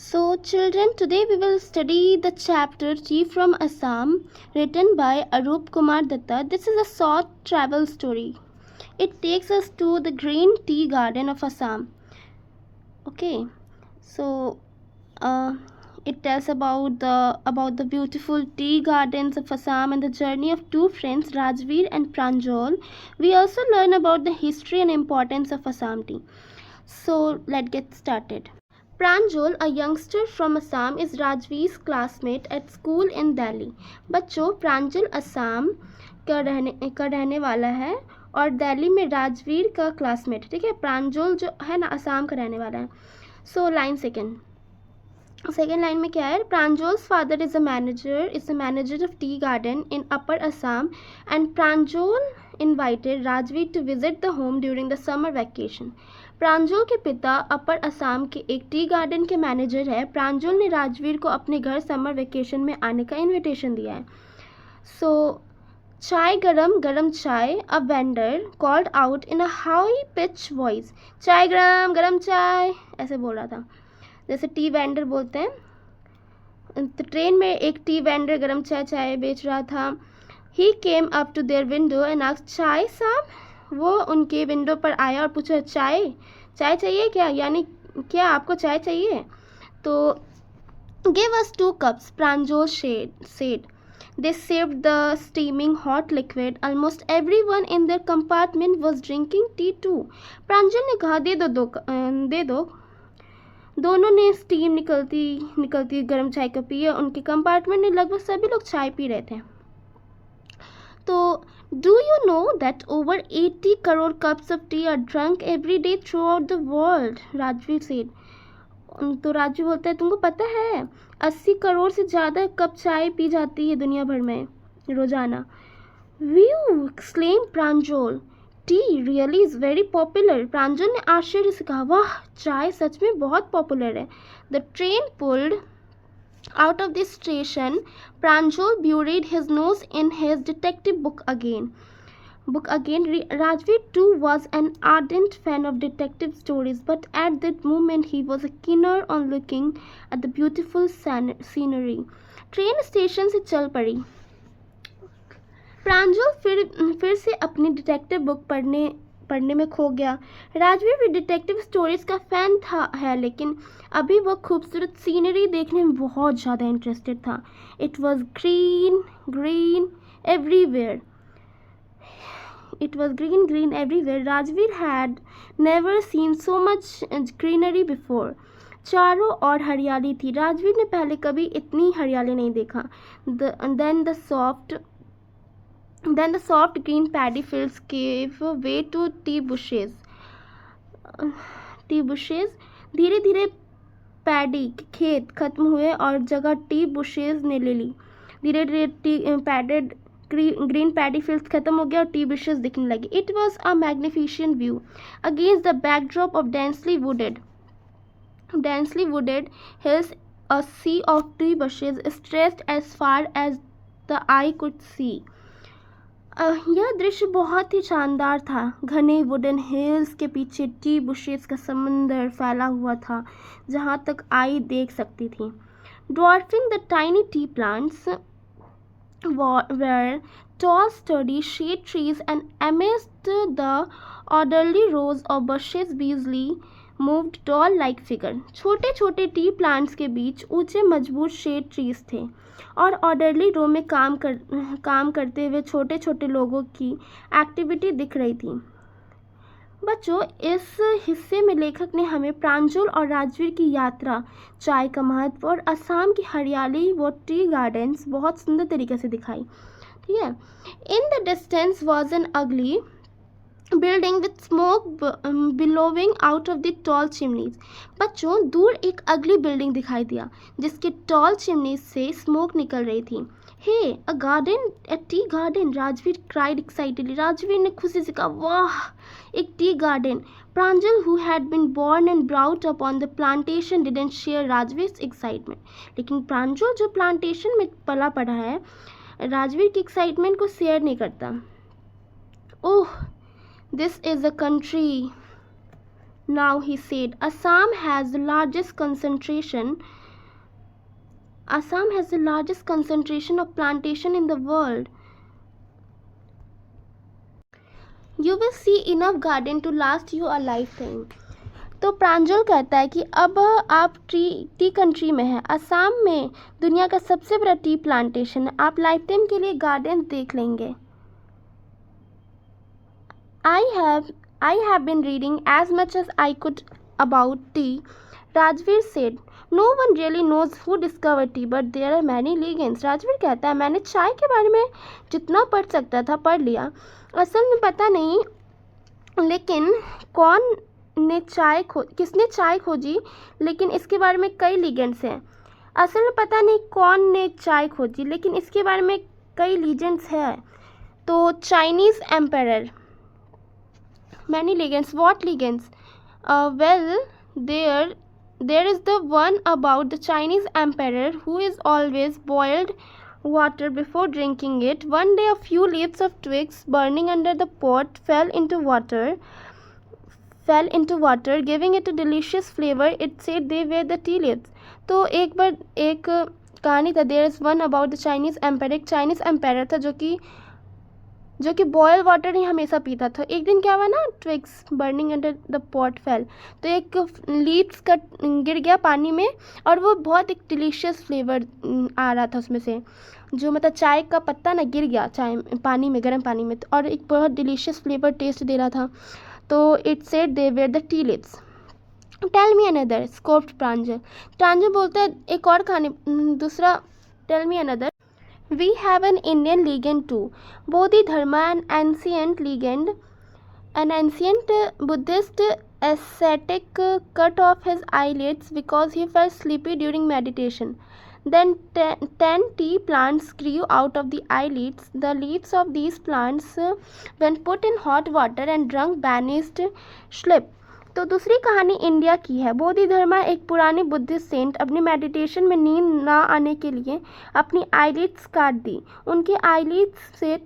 So, children, today we will study the chapter Tea from Assam, written by Arup Kumar Datta. This is a short travel story. It takes us to the green tea garden of Assam. Okay, so uh, it tells about the beautiful tea gardens of Assam and the journey of two friends, Rajveer and Pranjal. We also learn about the history and importance of Assam tea. So, let's get started. Pranjal, a youngster from Assam, is Rajveer's classmate at school in Delhi. बच्चों, प्रांजल असम का रहने वाला है और दिल्ली में राजवीर का classmate. ठीक है, प्रांजल जो है ना असम का रहने वाला है. सो लाइन सेकेंड लाइन में क्या है? Pranjal's father is a manager of tea garden in upper Assam and Pranjal invited Rajveer to visit the home during the summer vacation. प्रांजल के पिता अपर असम के एक टी गार्डन के मैनेजर है. प्रांजल ने राजवीर को अपने घर समर वेकेशन में आने का इनविटेशन दिया है. सो चाय गरम चाय. A vendor called out in a high pitch voice. चाय गरम चाय, ऐसे बोल रहा था जैसे टी वेंडर बोलते हैं. तो ट्रेन में एक टी वेंडर गरम चाय बेच रहा था. He came up to their window and asked, चाय साहब? वो उनके विंडो पर आया और पूछा, चाय चाहिए क्या? यानी क्या आपको चाय चाहिए? तो give us 2 cups, Pranjal said. They served the steaming hot liquid. Almost everyone in their compartment was drinking tea too. प्रांजल ने कहा, दे दो. दोनों ने स्टीम निकलती गर्म चाय को पी. उनके कंपार्टमेंट में लगभग सभी लोग चाय पी रहे थे. तो do you know that over 80 crore cups of tea are drunk every day throughout the world? Rajveer said. तो राजवीर बोलता है, तुमको पता है 80 करोड़ से ज़्यादा कप चाय पी जाती है दुनिया भर में रोजाना. View, exclaimed Pranjal. Tea really is very popular. प्रांजल ने आश्चर्य से कहा, वाह, चाय सच में बहुत पॉपुलर है. The train pulled out of the station. Pranjal buried his nose in his detective book again. Rajveer too was an ardent fan of detective stories, but at that moment he was keener on looking at the beautiful scenery. Train station से चल पड़ी. प्रांजल फिर से अपनी detective book पढ़ने में खो गया. राजवीर भी डिटेक्टिव स्टोरीज का फैन है, लेकिन अभी वह खूबसूरत सीनरी देखने में बहुत ज़्यादा इंटरेस्टेड था. It was green everywhere. Rajveer had never seen so much greenery before. चारों ओर हरियाली थी. राजवीर ने पहले कभी इतनी हरियाली नहीं देखा. Then the soft green paddy fields gave way to tea bushes. धीरे धीरे पैडी खेत खत्म हुए और जगह टी बुशेज ने ले ली. धीरे धीरे ग्रीन पैडी फील्ड्स खत्म हो गया और टी बुशेज दिखने लगी. It was a magnificent view against the backdrop of densely wooded hills. A sea of tea bushes stretched as far as the eye could see. यह दृश्य बहुत ही शानदार था. घने वुडन हिल्स के पीछे टी बुशेस का समंदर फैला हुआ था जहाँ तक आई देख सकती थी. Dwarfing the tiny tea plants were tall sturdy shade trees, and amidst the orderly rows of bushes Beasley moved doll like figure. छोटे छोटे टी प्लांट्स के बीच ऊंचे मजबूत शेड ट्रीज थे और ऑर्डरली रो में काम करते हुए छोटे छोटे लोगों की एक्टिविटी दिख रही थी. बच्चों, इस हिस्से में लेखक ने हमें प्रांजल और राजवीर की यात्रा, चाय का महत्व और असम की हरियाली व टी गार्डन्स बहुत सुंदर तरीके से दिखाई. ठीक है. In the distance was an अगली building with smoke billowing out of the tall chimneys. बच्चों, दूर एक अगली बिल्डिंग दिखाई दिया जिसके टॉल चिमनीज से स्मोक निकल रही थी. हे, a tea garden, Rajveer cried excitedly. Rajveer ने खुशी से कहा, वाह, एक tea garden. Pranjal, who had been born and brought up on the plantation, didn't share Rajveer's excitement. लेकिन प्रांजल जो प्लांटेशन में पला पड़ा है, राजवीर की एक्साइटमेंट को शेयर नहीं करता. ओह, this is a country now, he said. Assam has the largest concentration Assam has the largest concentration of plantation in the world. You will see enough garden to last you a lifetime. तो प्रांजल कहता है कि अब आप T country में हैं, असम में दुनिया का सबसे बड़ा टी प्लांटेशन है, आप लाइफ टाइम के लिए गार्डन देख लेंगे. I have been reading as much as I could about tea, Rajveer said. No one really knows who discovered tea, but there are many legends. Rajveer कहता है मैंने चाय के बारे में जितना पढ़ सकता था पढ़ लिया. असल में पता नहीं लेकिन किसने चाय खोजी, लेकिन इसके बारे में कई लीजेंड्स हैं. असल में पता नहीं कौन ने चाय खोजी, लेकिन इसके बारे में कई लीजेंड्स हैं. तो Chinese empire, many legends. What legends? Well, there is the one about the Chinese emperor who is always boiled water before drinking it. One day a few leaves of twigs burning under the pot fell into water, giving it a delicious flavor. It said they were the tea leaves. तो एक बार एक कहानी था, there is one about the Chinese empire. एक Chinese empire था जो कि boil water ही हमेशा पीता था. एक दिन क्या हुआ ना, twigs burning under the pot fail, तो एक लीव्स का गिर गया पानी में और वो बहुत एक डिलीशियस फ्लेवर आ रहा था उसमें से, जो मतलब चाय का पत्ता ना गिर गया चाय पानी में, गर्म पानी में, और एक बहुत डिलीशियस फ्लेवर टेस्ट दे रहा था. तो it said they were the tea leaves. Tell me another, स्कोप्ड प्रांजल बोलता है एक और कहानी दूसरा. Tell me another. We have an Indian legend too. Bodhidharma, an ancient Buddhist ascetic cut off his eyelids because he felt sleepy during meditation. Then 10 tea plants grew out of the eyelids. The leaves of these plants, when put in hot water and drunk, banished sleep. तो दूसरी कहानी India की है. बोधिधर्मा एक पुरानी Buddhist Saint अपनी meditation में नींद ना आने के लिए अपनी आईलिड्स काट दी. उनके आईलिड्स से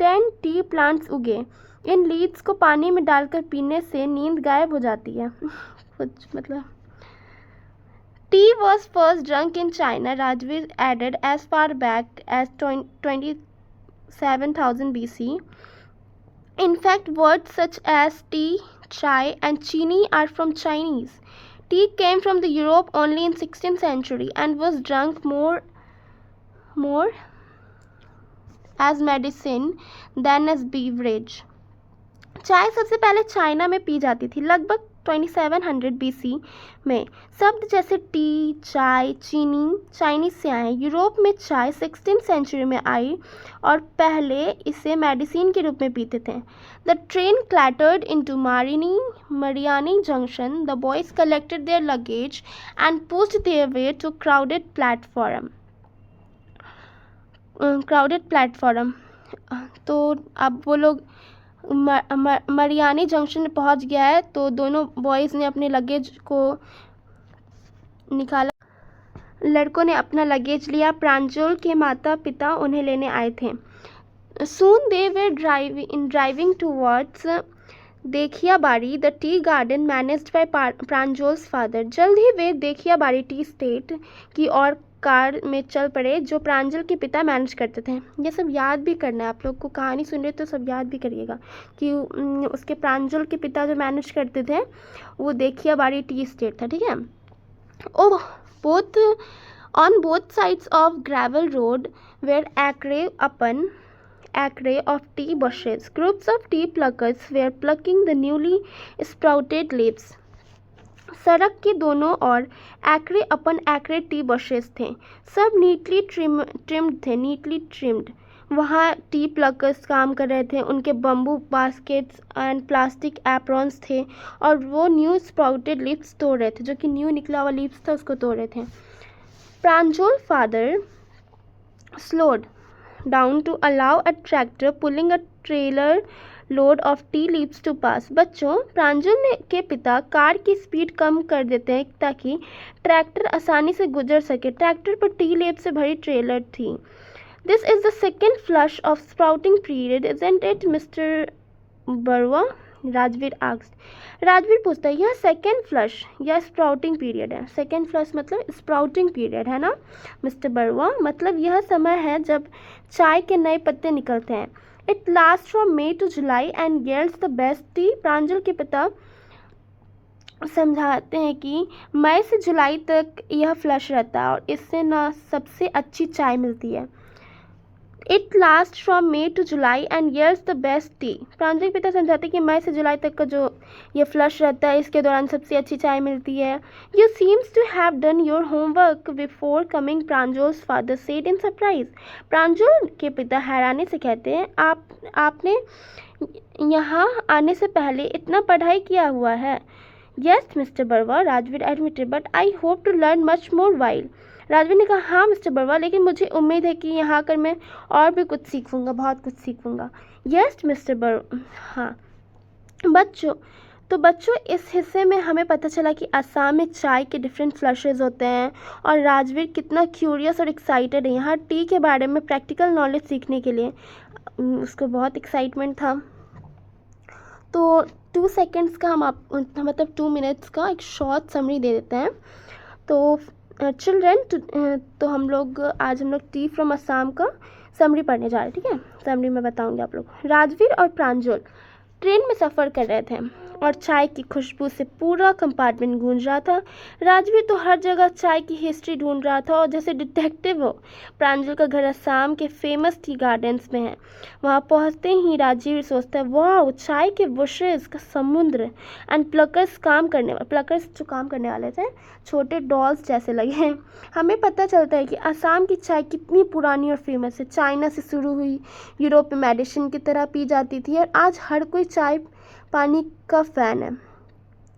10 टी प्लांट्स उगे. इन लीड्स को पानी में डालकर पीने से नींद गायब हो जाती है. कुछ मतलब. Tea was first drunk in China, Rajveer added, as far back as 27,000 BC. In fact, words such as tea, chai and chini are from Chinese. Tea came from the Europe only in 16th century and was drunk more as medicine than as beverage. चाय सबसे पहले China में P जाती थी लगभग 2700 BC में. शब्द जैसे टी, चाय, चीनी चाइनीज से आए. यूरोप में चाय 16th सेंचुरी में आई और पहले इसे मेडिसिन के रूप में पीते थे. The train clattered into Mariani Junction. The boys collected their luggage and pushed their way to crowded platform. तो अब वो लोग मरियानी जंक्शन में पहुंच गया है, तो दोनों बॉयज़ ने अपने लगेज को निकाला. लड़कों ने अपना लगेज लिया. प्रांजल के माता पिता उन्हें लेने आए थे. Soon they were driving towards Dekhiabari, the tea garden managed by Pranjal's father. जल्द ही वे देखियाबाड़ी टी स्टेट की और कार में चल पड़े जो प्रांजल के पिता मैनेज करते थे. ये सब याद भी करना है आप लोग को, कहानी सुन रहे तो सब याद भी करिएगा कि उसके प्रांजल के पिता जो मैनेज करते थे वो देखियाबाड़ी टी स्टेट था. ठीक है. ओह, on both sides of gravel road were acre of tea bushes. Groups of tea pluckers were plucking the newly sprouted leaves. सड़क के दोनों ओर एक्रे अपन एक्रे टी बशेस थे. सब नीटली ट्रिम्ड. वहाँ टी प्लकर्स काम कर रहे थे. उनके bamboo baskets and plastic aprons थे और वो न्यू स्प्राउटेड लीव्स तोड़ रहे थे, जो कि न्यू निकला हुआ लीव्स था उसको तोड़ रहे थे. Pranjal father slowed down to allow a tractor pulling a trailer load of tea leaves to pass. बच्चों, प्रांजल के पिता कार की स्पीड कम कर देते हैं ताकि ट्रैक्टर आसानी से गुजर सके. ट्रैक्टर पर टी लीव से भरी ट्रेलर थी. This is the second flush of sprouting period, isn't it mister Barua? Rajveer asked. Rajveer पूछता है यह सेकेंड फ्लश या स्प्राउटिंग पीरियड है? सेकेंड फ्लश मतलब स्प्राउटिंग पीरियड है ना मिस्टर बरुआ, मतलब यह समय है जब चाय के नए पत्ते निकलते हैं। It last from May to July and yields the best tea. Pranjal के पिता समझाते हैं कि मई से जुलाई तक यह फ्लश रहता है और इससे ना सबसे अच्छी चाय मिलती है। It last from May to July and yields the best tea. Pranjal के पिता समझाते हैं कि मई से जुलाई तक का जो ये फ्लश रहता है इसके दौरान सबसे अच्छी चाय मिलती है। You seems to have done your homework before coming, Pranjal's father said in surprise. Pranjal के पिता हैरानी से कहते हैं आपने यहाँ आने से पहले इतना पढ़ाई किया हुआ है। Yes mister Barua, Rajveer admitted, but I hope to learn much more while. राजवीर ने कहा हाँ मिस्टर बरुआ, लेकिन मुझे उम्मीद है कि यहाँ आकर मैं और भी कुछ सीखूंगा, बहुत कुछ सीखूंगा। यस मिस्टर बरुआ, हाँ। बच्चों इस हिस्से में हमें पता चला कि असम में चाय के डिफरेंट फ्लशेज होते हैं और राजवीर कितना क्यूरियस और एक्साइटेड है यहाँ टी के बारे में प्रैक्टिकल नॉलेज सीखने के लिए। उसको बहुत एक्साइटमेंट था। तो 2 सेकेंड्स का मतलब 2 मिनट्स का एक शॉर्ट समरी दे देते हैं। तो चिल्ड्रन, तो आज हम लोग टी फ्रॉम असम का समरी पढ़ने जा रहे हैं, ठीक है। समरी में बताऊंगी आप लोग। राजवीर और प्रांजल ट्रेन में सफ़र कर रहे थे और चाय की खुशबू से पूरा कंपार्टमेंट गूंज रहा था। राजवीर तो हर जगह चाय की हिस्ट्री ढूंढ रहा था और जैसे डिटेक्टिव हो। प्रांजल का घर असम के फेमस टी गार्डन्स में है। वहाँ पहुँचते ही राजवीर सोचता है वाह, चाय के बुशेस का समुद्र एंड प्लकर्स जो काम करने वाले थे छोटे डॉल्स जैसे लगे हैं। हमें पता चलता है कि असम की चाय कितनी पुरानी और फेमस है। चाइना से शुरू हुई, यूरोप में मेडिसिन की तरह पी जाती थी और आज हर कोई चाय पानी का फ़ैन है।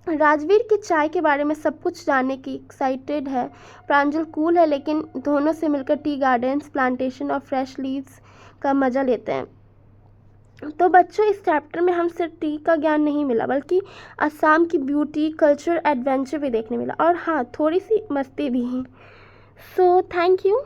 राजवीर की चाय के बारे में सब कुछ जानने की एक्साइटेड है। प्रांजल कूल है, लेकिन दोनों से मिलकर टी गार्डन्स, प्लांटेशन और फ्रेश लीव्स का मज़ा लेते हैं। तो बच्चों, इस चैप्टर में हम सिर्फ टी का ज्ञान नहीं मिला, बल्कि असम की ब्यूटी, कल्चर, एडवेंचर भी देखने मिला और हाँ, थोड़ी सी मस्ती भी। So thank you.